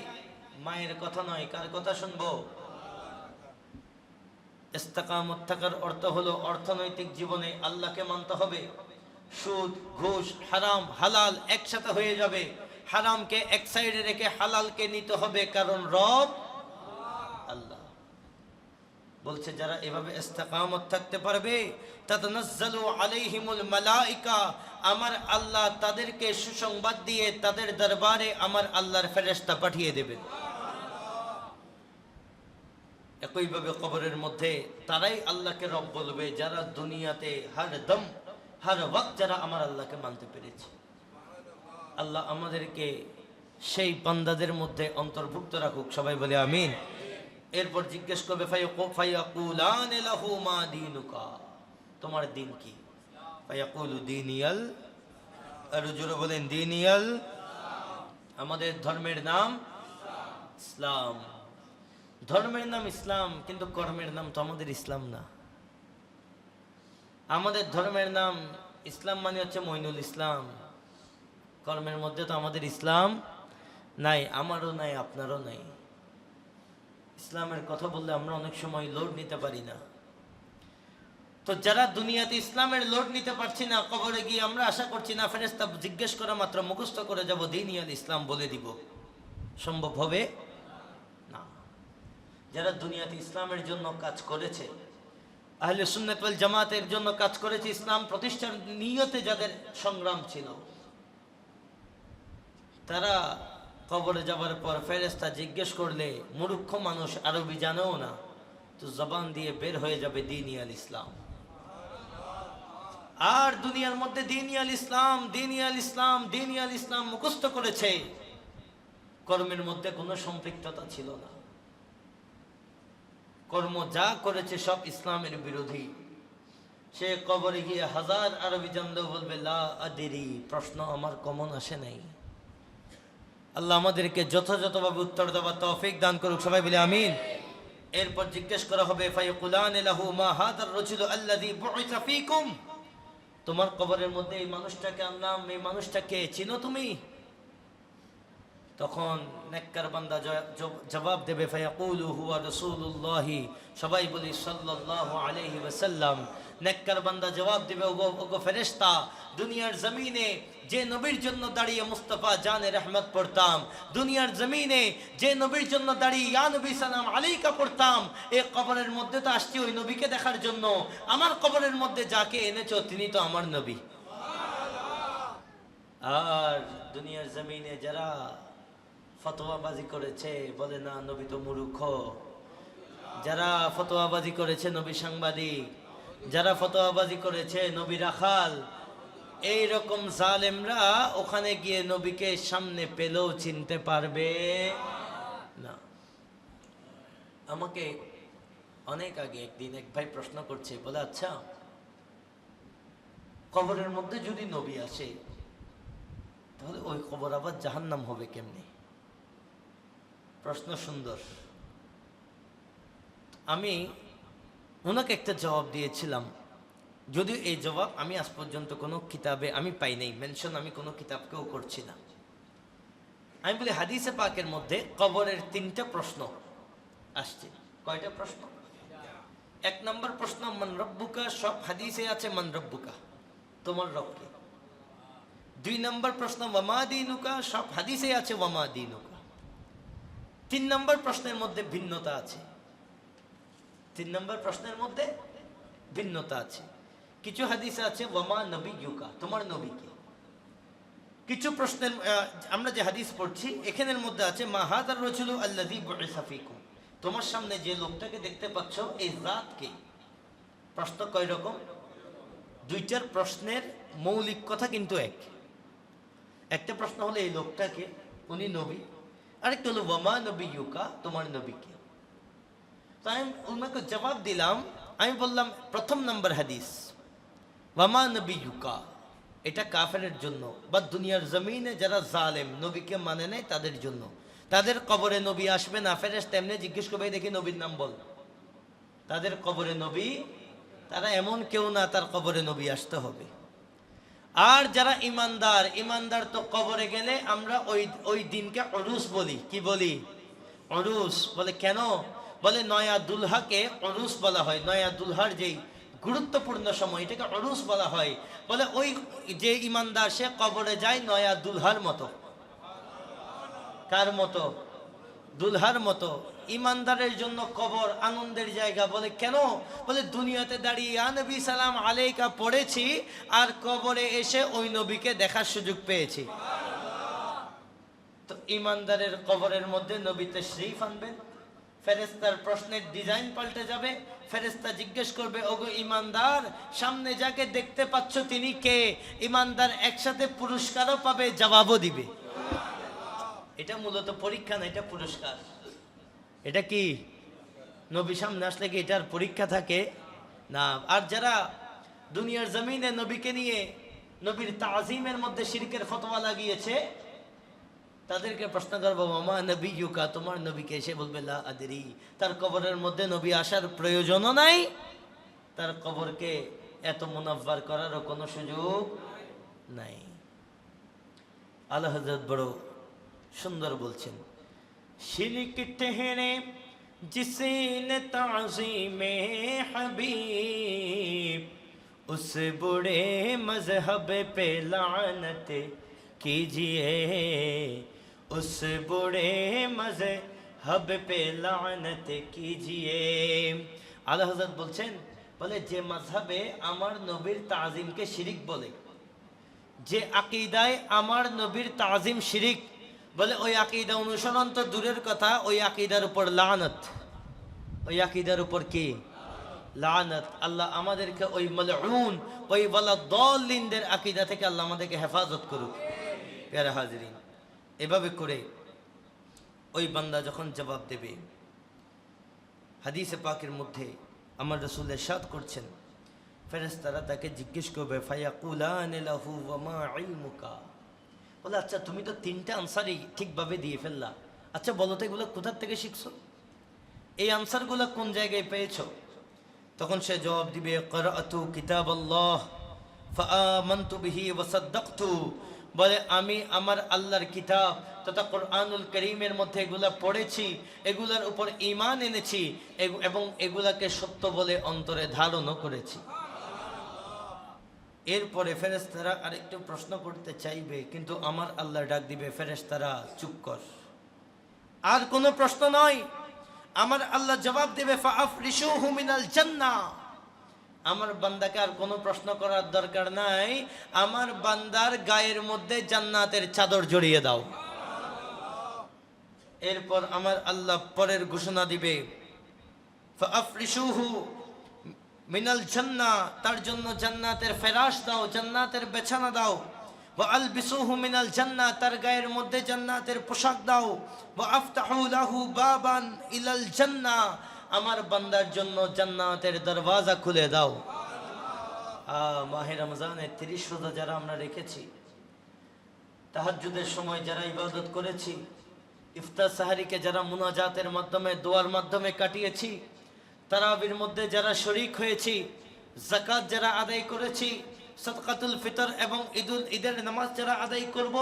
মায়ের কথা নয়, কার কথা শুনবো? ইস্তেকামত থাকার অর্থ হলো অর্থনৈতিক জীবনে আল্লাহকে মানতে হবে। সুদ, ঘুষ, হারাম, হালাল একসাথে হয়ে যাবে। হারামকে এক সাইডে রেখে হালালকে নিতে হবে, কারণ রব আল্লাহ। বলছে যারা এভাবে ইস্তেকামত থাকতে পারবে, তাতানাজ্জালু আলাইহিমুল মালাইকা, আমার আল্লাহ তাদেরকে সুসংবাদ দিয়ে তাদের দরবারে আমার আল্লাহর ফেরেশতা পাঠিয়ে দেবেন। একইভাবে কবরের মধ্যে তারাই আল্লাহকে রব বলবে যারা দুনিয়াতে হর দম হর ওয়াক্ত যারা আমার আল্লাহকে মানতে পেরেছে। আল্লাহ আমাদেরকে সেই বান্দাদের মধ্যে অন্তর্ভুক্ত রাখুক, সবাই বলে আমিন। এরপর জিজ্ঞেস করবে ফায়াকুলান লাহু মা দীনুকা, তোমার দিন কি? ফায়াকুলু দীনিয়াল, আর জোরে বলেন দীনিয়াল, আমাদের ধর্মের নাম ইসলাম। ধর্মের নাম ইসলাম, কিন্তু কর্মের নাম তো আমাদের ইসলাম না। আমাদের ধর্মের নাম ইসলাম মানে হচ্ছে মইনুল ইসলাম, কর্মের মধ্যে তো আমাদের ইসলাম নাই, আমারও নাই, আপনারও নাই। ইসলামের কথা বললে আমরা অনেক সময় লোড নিতে পারি না। তো যারা দুনিয়াতে ইসলামের লোড নিতে পারছি না, কবরে গিয়ে আমরা আশা করছি না ফেরেশতা জিজ্ঞেস করা মাত্র মুখস্থ করে যাব দীনিয়াল ইসলাম বলে দিব, সম্ভব হবে না। যারা দুনিয়াতে ইসলামের জন্য কাজ করেছে, আহলে সুন্নাত ওয়াল জামাতের জন্য কাজ করেছে, ইসলাম প্রতিষ্ঠার নিয়তে যাদের সংগ্রাম ছিল, তারা কবরে যাবার পর ফেরেশতা জিজ্ঞেস করলে মূর্খ মানুষ আরবি জানেও না, তো জবান দিয়ে বের হয়ে যাবে দীনিয়াল ইসলাম। আর দুনিয়ার মধ্যে দীনিয়াল ইসলাম, দীনিয়াল ইসলাম, দীনিয়াল ইসলাম মুখস্থ করেছে, কর্মের মধ্যে কোনো সম্পৃক্ততা ছিল না। কর্ম যা করেছে সব ইসলামের বিরোধী। সে কবরে গিয়ে হাজার আরবি জানলেও বলবে লা আদিরি, প্রশ্ন আমার কমন আসে নাই। আল্লাহ আমাদেরকে যথাযথভাবে উত্তর দেওয়ার তৌফিক দান করুক, সবাই বলে আমিন। এরপর জিজ্ঞেস করা হবে ফায়াকুলান লাহু মা হাদার রাজুলু আল্লাযী বুইসা ফীকুম, তোমার কবরের মধ্যে এই মানুষটাকে আনলাম, এই মানুষটাকে চিনো তুমি? তখন নেককার বান্দা জবাব দেবে ফায়াকুলু হুয়া রাসূলুল্লাহি, সবাই বলি সাল্লাল্লাহু আলাইহি ওয়াসাল্লাম। নেককার বান্দা জবাব দেবে ওগো ফেরেশতা, দুনিয়ার জমিনে যে নবীর জন্য দাঁড়িয়ে মুস্তাফা জানে রহমত পড়তাম, দুনিয়ার জমিনে যে নবীর জন্য দাঁড়িয়ে ইয়া নবী সালাম আলাইকা পড়তাম, এই কবরের মধ্যে তো আসছি ওই নবীকে দেখার জন্য। আমার কবরের মধ্যে যাকে এনেছো তিনি তো আমার নবী। আর দুনিয়ার জমিনে যারা ফতোয়াবাজি করেছে, বলে না নবী তো মূর্খ, যারা ফতোয়াবাজি করেছে নবী সাংবাদিক, যারা ফতোয়াবাজি করেছে নবী রাখাল, এই রকম জালেমরা ওখানে গিয়ে নবীকে সামনে পেলেও চিনতে পারবে না। আমাকে অনেক আগে একদিন এক ভাই প্রশ্ন করছে, বলে আচ্ছা কবরের মধ্যে যদি নবী আসে তাহলে ওই কবর আবার জাহান্নাম হবে কেমনে? প্রশ্ন সুন্দর। আমি ওনাকে একটা জবাব দিয়েছিলাম, যদিও এই জবাব আমি আজ পর্যন্ত কোনো কিতাবে আমি পাই নাই, মেনশন আমি কোনো কিতাবকেও করছি না। আমি বলি হাদিসে পাকের মধ্যে কবরের 3টা প্রশ্ন আসছে। কয়টা প্রশ্ন? 1 নম্বর প্রশ্ন মান রব্বুকা, সব হাদিসে আছে মান রব্বুকা, তোমার রব কে। 2 নম্বর প্রশ্ন ওয়ামা দীনুকা, সব হাদিসে আছে ওয়ামা দীনুকা। 3 নম্বর প্রশ্নের মধ্যে ভিন্নতা আছে। 3 নম্বর প্রশ্নের মধ্যে ভিন্নতা আছে। কিছু হাদিসে আছে ওয়ামা নবিয়ুকা, তোমার নবী কে। কিছু প্রশ্নের আমরা যে হাদিস পড়ছি এখানের মধ্যে আছে মা হাদার রাজুলু আল্লাযী বুইসা ফীকুম, তোমার সামনে যে লোকটাকে দেখতে পাচ্ছ এই জাত কে। প্রশ্ন কয় রকম? 2টার প্রশ্নের মৌলিক কথা কিন্তু এক। একটা প্রশ্ন হলো এই লোকটাকে, উনি নবী। আরেকটা হলো ওয়ামা নবিয়ুকা, তোমার নবী কে। তো আমি ওনাকে জবাব দিলাম, আমি বললাম 1 নম্বর হাদিস ওয়ামা নবিয়ুকা, এটা কাফেরের জন্য বা দুনিয়ার জমিনে যারা জালেম নবীকে মানে নেয় তাদের জন্য। তাদের কবরে নবী আসবে না, ফেরেশতা এমনি জিজ্ঞেস করবে দেখি নবীর নাম বল। তাদের কবরে নবী, তারা এমন কেউ না তার কবরে নবী আসতে হবে। আর যারা ইমানদার, ইমানদার তো কবরে গেলে আমরা ওই দিনকে উরুস বলি। কি বলি? উরুস বলে। কেন বলে? নয়া দুলহাকে উরুস বলা হয়। নয়া দুলহার যেই গুরুত্বপূর্ণ সময় এটাকে উরুস বলা হয়। বলে ওই যে ইমানদার সে কবরে যায় নয়া দুলহার মতো। কার মতো? দুলহার মতো। ইমানদারের জন্য কবর আনন্দের জায়গা। বলে কেন? বলে দুনিয়াতে দাঁড়িয়ে ইয়া নবী সালাম আলাইকা পড়েছি আর কবরে এসে ওই নবীকে দেখার সুযোগ পেয়েছি। তো ইমানদারের কবরের মধ্যে নবী তাশরীফ আনবেন, ফেরেশতার প্রশ্নের ডিজাইন পাল্টে যাবে। ফেরেশতা জিজ্ঞেস করবে ওগো ইমানদার, সামনে যাকে দেখতে পাচ্ছ তিনি কে? ইমানদার একসাথে পুরস্কারও পাবে, জবাবও দিবে। এটা মূলত পরীক্ষা না, এটা পুরস্কার। এটা কি নবী সামনে আসলে কি এটার পরীক্ষা থাকে না? আর যারা দুনিয়ার জমিনে নবীকে নিয়ে নবীর তাজিমের মধ্যে শিরকের ফতোয়া লাগিয়েছে তাদেরকে প্রশ্ন করবো মামা নবিয়ুকা, তোমার নবীকে। এসে বলবে লা আদরি, তার কবরের মধ্যে নবী আসার প্রয়োজনও নাই, তার কবরকে এত মুনাফার করারও কোনো সুযোগ নাই। আল্লাহ হযরত বড় সুন্দর বলছেন, শিরক ঠেহরে जिसने ताज़ीम हबीब उस बुरे मजहब पे लानत कीजिए, उस बुरे मजहब पे लानत कीजिए। আলা হযরত বলছেন, বলে যে মাযহাবে আমার নবীর তাজিমকে শিরিক বলে, যে আকীদায় আমার নবীর তাজিম শিরিক বলে, ওই আকীদা অনুসরণ তো দূরের কথা, ওই আকীদার উপর লানত। ওই আকীদার উপর কি? লানত। আল্লাহ আমাদেরকে ওই মালউন, ওই ওয়ালাদ-দাল্লিনদের আকীদা থেকে আল্লাহ আমাদেরকে হেফাজত করুক। প্যারা হাজিরিন, এভাবে করে ওই বান্দা যখন জবাব দেবে, হাদিসে পাকের মধ্যে আমার রাসূল ইরশাদ করছেন ফেরেশতারা তাকে জিজ্ঞেস করবে ফায়াকুলান লাহু ওয়া মা ইলমুকা, বলে আচ্ছা তুমি তো তিনটা আনসারই ঠিকভাবে দিয়ে ফেললা, আচ্ছা বলো তো এগুলো কোথা থেকে শিখছো, এই আনসারগুলো কোন জায়গায় পেয়েছো? তখন সে জবাব দিবে ক্বরাতু কিতাবাল্লাহ ফাআমানতু বিহি ওয়া সাদ্দাকতু, বলে আমি আমার আল্লাহর কিতাব তথা কোরআনুল কারীমের মধ্যে এগুলা পড়েছি, এগুলার উপর ঈমান এনেছি এবং এগুলাকে সত্য বলে অন্তরে ধারণও করেছি। এরপরে ফেরেশতারা আরেকটু প্রশ্ন করতে চাইবে, কিন্তু আমার আল্লাহ ডাক দিবে ফেরেশতারা চুপ কর, আর কোনো প্রশ্ন নয়। আমার আল্লাহ জবাব দেবে ফাআফরিশুহু মিনাল জান্নাহ, আমার বান্দাকে আর কোনো প্রশ্ন করার দরকার নাই, আমার বান্দার গায়ের মধ্যে জান্নাতের চাদর জড়িয়ে দাও। এরপর আমার আল্লাহ পরের ঘোষণা দিবে ফাআফরিশুহু মিনাল জান্নাহ, তার জন্য জান্নাতের ফেরাশ দাও, জান্নাতের বিছানা দাও। ওয়া আলবিসুহু মিনাল জান্নাহ, তার গায়ের মধ্যে জান্নাতের পোশাক দাও। ওয়া আফতাহু লাহু বাবান ইলাল জান্নাহ, আমার বান্দার জন্য জান্নাতের দরওয়াজা খুলে দাও। মাহে রমজানের 30 রোজা যারা আমরা রেখেছি, তাহাজ্জুদের সময় যারা ইবাদত করেছি, ইফতার সাহারিকে যারা মুনাজাতের মাধ্যমে দোয়ার মাধ্যমে কাটিয়েছি, তারাবির মধ্যে যারা শরীক হয়েছি, যাকাত যারা আদায় করেছি, সাদকাতুল ফিতর এবং ঈদের নামাজ যারা আদায় করব,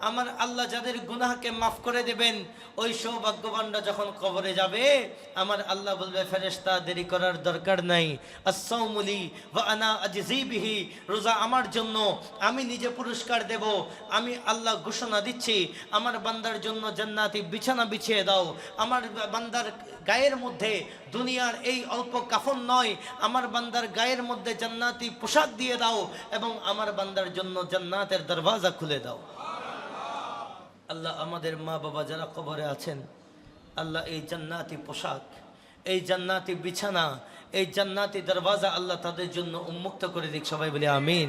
আমার আল্লাহ যাদের গুনাহকে মাফ করে দেবেন, ওই সৌভাগ্যবানরা যখন কবরে যাবে আমার আল্লাহ বলবে ফেরেশতা দেরি করার দরকার নাই, আস-সাওমু লি ওয়া আনা আজজি বিহি, রোজা আমার জন্য, আমি নিজে পুরস্কার দেব। আমি আল্লাহ ঘোষণা দিচ্ছি আমার বান্দার জন্য জান্নাতি বিছানা বিছিয়ে দাও, আমার বান্দার গায়ের মধ্যে দুনিয়ার এই অল্প কাফন নয়, আমার বান্দার গায়ের মধ্যে জান্নাতি পোশাক দিয়ে দাও এবং আমার বান্দার জন্য জান্নাতের দরওয়াজা খুলে দাও। আল্লাহ আমাদের মা বাবা যারা কবরে আছেন, আল্লাহ এই জান্নাতি পোশাক, এই জান্নাতি বিছানা, এই জান্নাতি দরওয়াজা আল্লাহ তাদের জন্য উন্মুক্ত করে দিক। সবাই বলি আমিন।